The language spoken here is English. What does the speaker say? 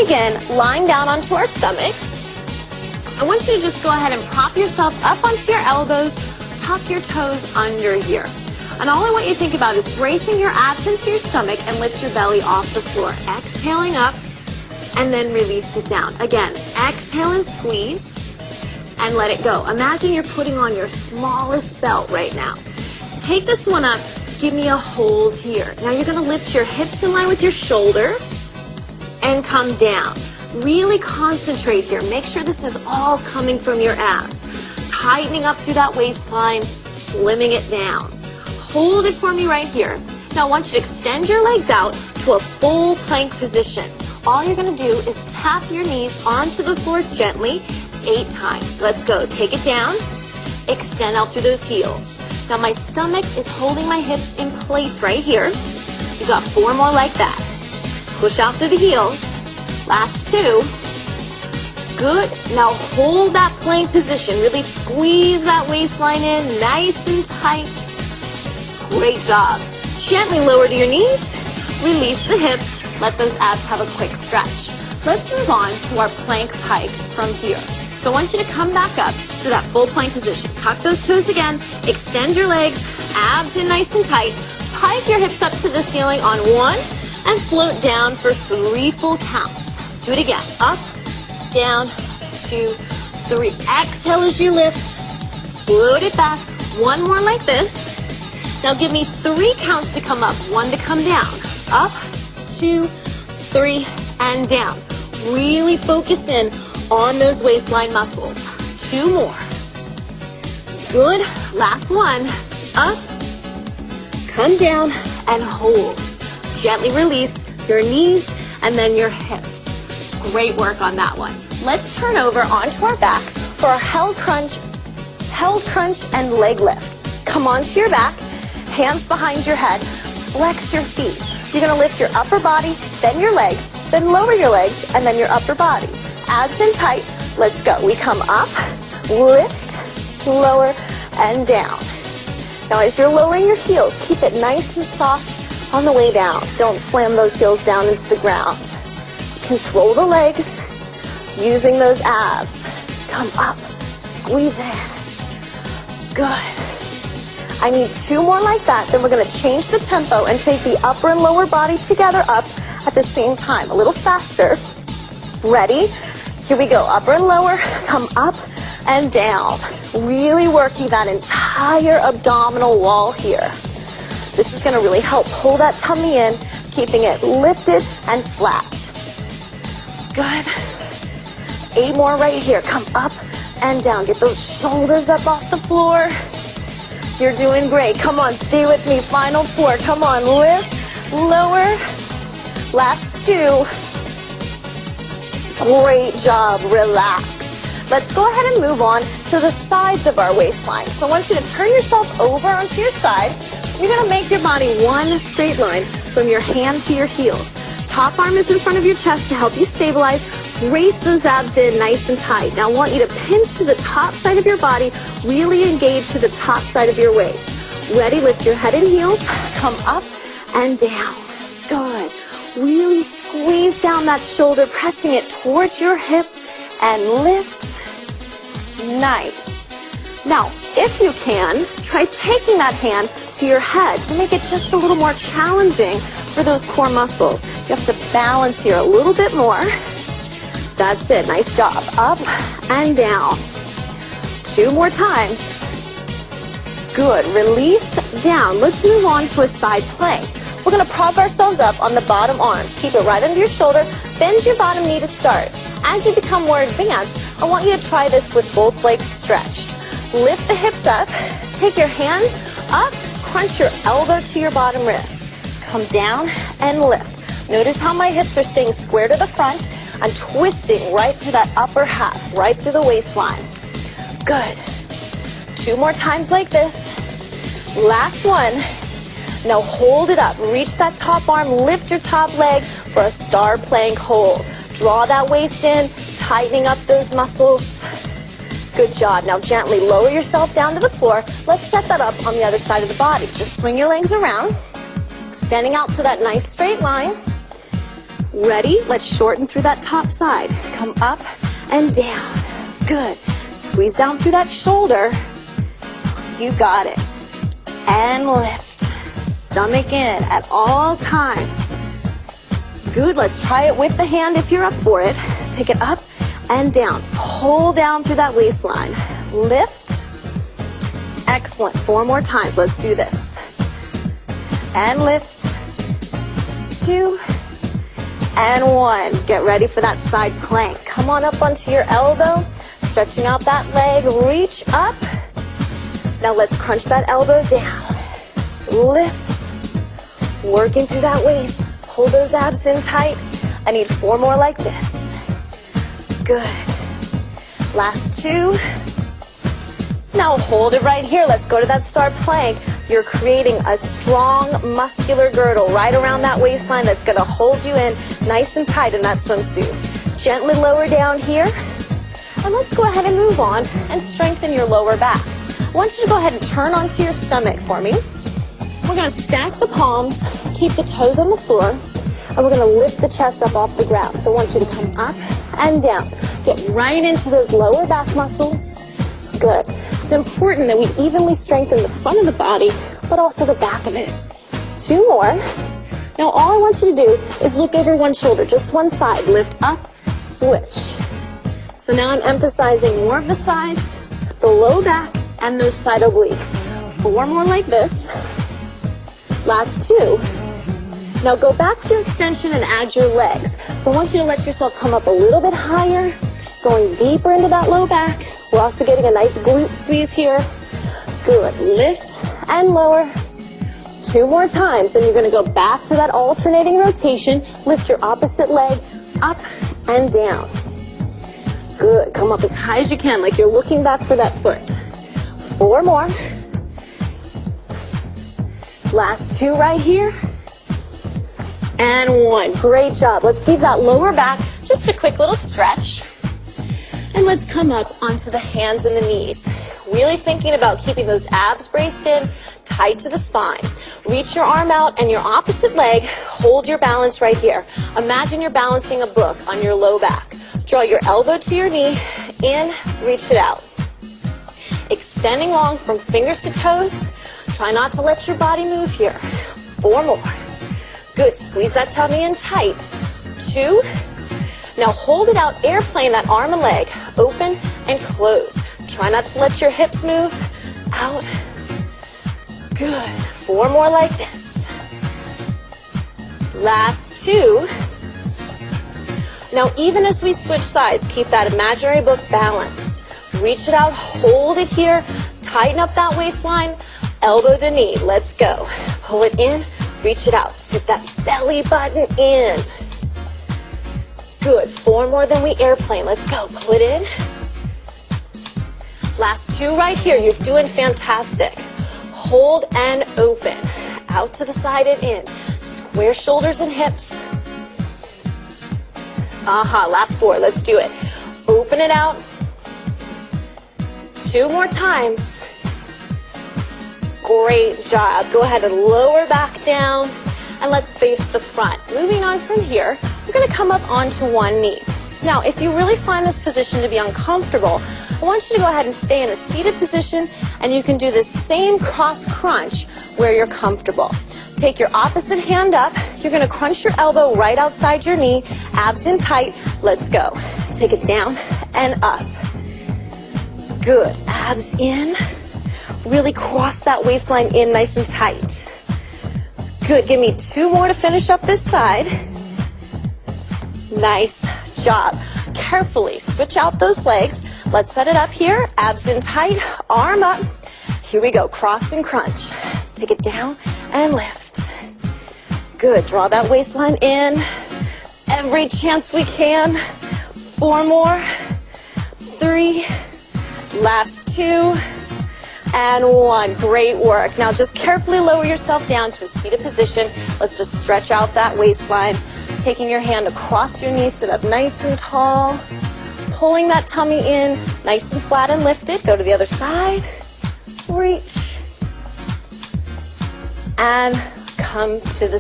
begin lying down onto our stomachs. I want you to just go ahead and prop yourself up onto your elbows, tuck your toes under here. And all I want you to think about is bracing your abs into your stomach and lift your belly off the floor. Exhaling up and then release it down. Again, exhale and squeeze and let it go. Imagine you're putting on your smallest belt right now. Take this one up, give me a hold here. Now you're gonna lift your hips in line with your shoulders and come down. Really concentrate here. Make sure this is all coming from your abs. Tightening up through that waistline, slimming it down. Hold it for me right here. Now I want you to extend your legs out to a full plank position. All you're gonna do is tap your knees onto the floor gently 8 times. Let's go. Take it down. Extend out through those heels. Now my stomach is holding my hips in place right here. You got 4 more like that. Push out through the heels. Last 2. Good. Now hold that plank position. Really squeeze that waistline in nice and tight. Great job. Gently lower to your knees. Release the hips. Let those abs have a quick stretch. Let's move on to our plank pike from here. So I want you to come back up to that full plank position. Tuck those toes again. Extend your legs. Abs in nice and tight. Pike your hips up to the ceiling on 1 and float down for 3 full counts. Do it again. Up, down, 2, 3. Exhale as you lift. Float it back. 1 more like this. Now give me 3 counts to come up. 1 to come down. Up, 2, 3, and down. Really focus in on those waistline muscles. 2 more. Good. Last 1. Up, come down, and hold. Gently release your knees and then your hips. Great work on that one. Let's turn over onto our backs for our held crunch and leg lift. Come onto your back, hands behind your head, flex your feet. You're gonna lift your upper body, then your legs, then lower your legs, and then your upper body. Abs in tight, let's go. We come up, lift, lower, and down. Now as you're lowering your heels, keep it nice and soft on the way down. Don't slam those heels down into the ground. Control the legs, using those abs. Come up, squeeze in. Good. I need 2 more like that, then we're gonna change the tempo and take the upper and lower body together up at the same time. A little faster. Ready? Here we go, upper and lower, come up and down. Really working that entire abdominal wall here. This is gonna really help pull that tummy in, keeping it lifted and flat. Good. 8 more right here. Come up and down. Get those shoulders up off the floor. You're doing great. Come on, stay with me. Final 4. Come on, lift, lower. Last 2. Great job. Relax. Let's go ahead and move on to the sides of our waistline. So I want you to turn yourself over onto your side. You're going to make your body one straight line from your hand to your heels. Top arm is in front of your chest to help you stabilize. Brace those abs in nice and tight. Now I want you to pinch to the top side of your body. Really engage to the top side of your waist. Ready? Lift your head and heels. Come up and down. Good. Really squeeze down that shoulder, pressing it towards your hip and lift. Nice. Now, if you can, try taking that hand to your head to make it just a little more challenging for those core muscles. You have to balance here a little bit more. That's it. Nice job. Up and down. 2 more times. Good. Release down. Let's move on to a side plank. We're going to prop ourselves up on the bottom arm. Keep it right under your shoulder. Bend your bottom knee to start. As you become more advanced, I want you to try this with both legs stretched. Lift the hips up. Take your hand up. Crunch your elbow to your bottom wrist. Come down and lift. Notice how my hips are staying square to the front. I'm twisting right through that upper half, right through the waistline. Good. 2 more times like this. Last one. Now hold it up. Reach that top arm. Lift your top leg for a star plank hold. Draw that waist in, tightening up those muscles. Good job. Now gently lower yourself down to the floor. Let's set that up on the other side of the body. Just swing your legs around, extending out to that nice straight line. Ready? Let's shorten through that top side. Come up and down. Good. Squeeze down through that shoulder. You got it. And lift. Stomach in at all times. Good. Let's try it with the hand if you're up for it. Take it up and down. Pull down through that waistline. Lift. Excellent. 4 more times. Let's do this. And lift. 2 and 1. Get ready for that side plank. Come on up onto your elbow. Stretching out that leg. Reach up. Now let's crunch that elbow down. Lift. Working through that waist. Pull those abs in tight. I need 4 more like this. Good. Last 2. Now hold it right here. Let's go to that star plank. You're creating a strong muscular girdle right around that waistline that's going to hold you in nice and tight in that swimsuit. Gently lower down here. And let's go ahead and move on and strengthen your lower back. I want you to go ahead and turn onto your stomach for me. We're going to stack the palms, keep the toes on the floor, and we're going to lift the chest up off the ground. So I want you to come up and down. Get right into those lower back muscles. Good. It's important that we evenly strengthen the front of the body, but also the back of it. 2 more. Now all I want you to do is look over one shoulder, just one side. Lift up, switch. So now I'm emphasizing more of the sides, the low back, and those side obliques. 4 more like this. Last 2. Now go back to your extension and add your legs. So I want you to let yourself come up a little bit higher, going deeper into that low back. We're also getting a nice glute squeeze here. Good. Lift and lower. 2 more times. And you're going to go back to that alternating rotation. Lift your opposite leg up and down. Good. Come up as high as you can, like you're looking back for that foot. 4 more. Last 2 right here. And 1. Great job. Let's give that lower back just a quick little stretch. And let's come up onto the hands and the knees. Really thinking about keeping those abs braced in, tight to the spine. Reach your arm out and your opposite leg. Hold your balance right here. Imagine you're balancing a book on your low back. Draw your elbow to your knee. In, reach it out. Extending long from fingers to toes. Try not to let your body move here. 4 more. Good. Squeeze that tummy in tight. 2. Now hold it out, airplane that arm and leg. Open and close. Try not to let your hips move. Out. Good. 4 more like this. Last 2. Now even as we switch sides, keep that imaginary book balanced. Reach it out, hold it here. Tighten up that waistline. Elbow to knee. Let's go. Pull it in, reach it out. Scoop that belly button in. Good. 4 more than we airplane. Let's go. Pull it in. Last 2 right here. You're doing fantastic. Hold and open. Out to the side and in. Square shoulders and hips. Last 4. Let's do it. Open it out. 2 more times. Great job. Go ahead and lower back down. And let's face the front. Moving on from here, we're going to come up onto one knee. Now, if you really find this position to be uncomfortable, I want you to go ahead and stay in a seated position, and you can do the same cross crunch where you're comfortable. Take your opposite hand up. You're going to crunch your elbow right outside your knee, abs in tight. Let's go. Take it down and up. Good. Abs in. Really cross that waistline in nice and tight. Good. Give me 2 more to finish up this side. Nice job. Carefully switch out those legs. Let's set it up here. Abs in tight. Arm up. Here we go. Cross and crunch. Take it down and lift. Good. Draw that waistline in. Every chance we can. 4 more. 3. Last 2. And 1. Great work. Now just carefully lower yourself down to a seated position. Let's just stretch out that waistline. Taking your hand across your knees, sit up nice and tall. Pulling that tummy in, nice and flat and lifted. Go to the other side. Reach. And come to the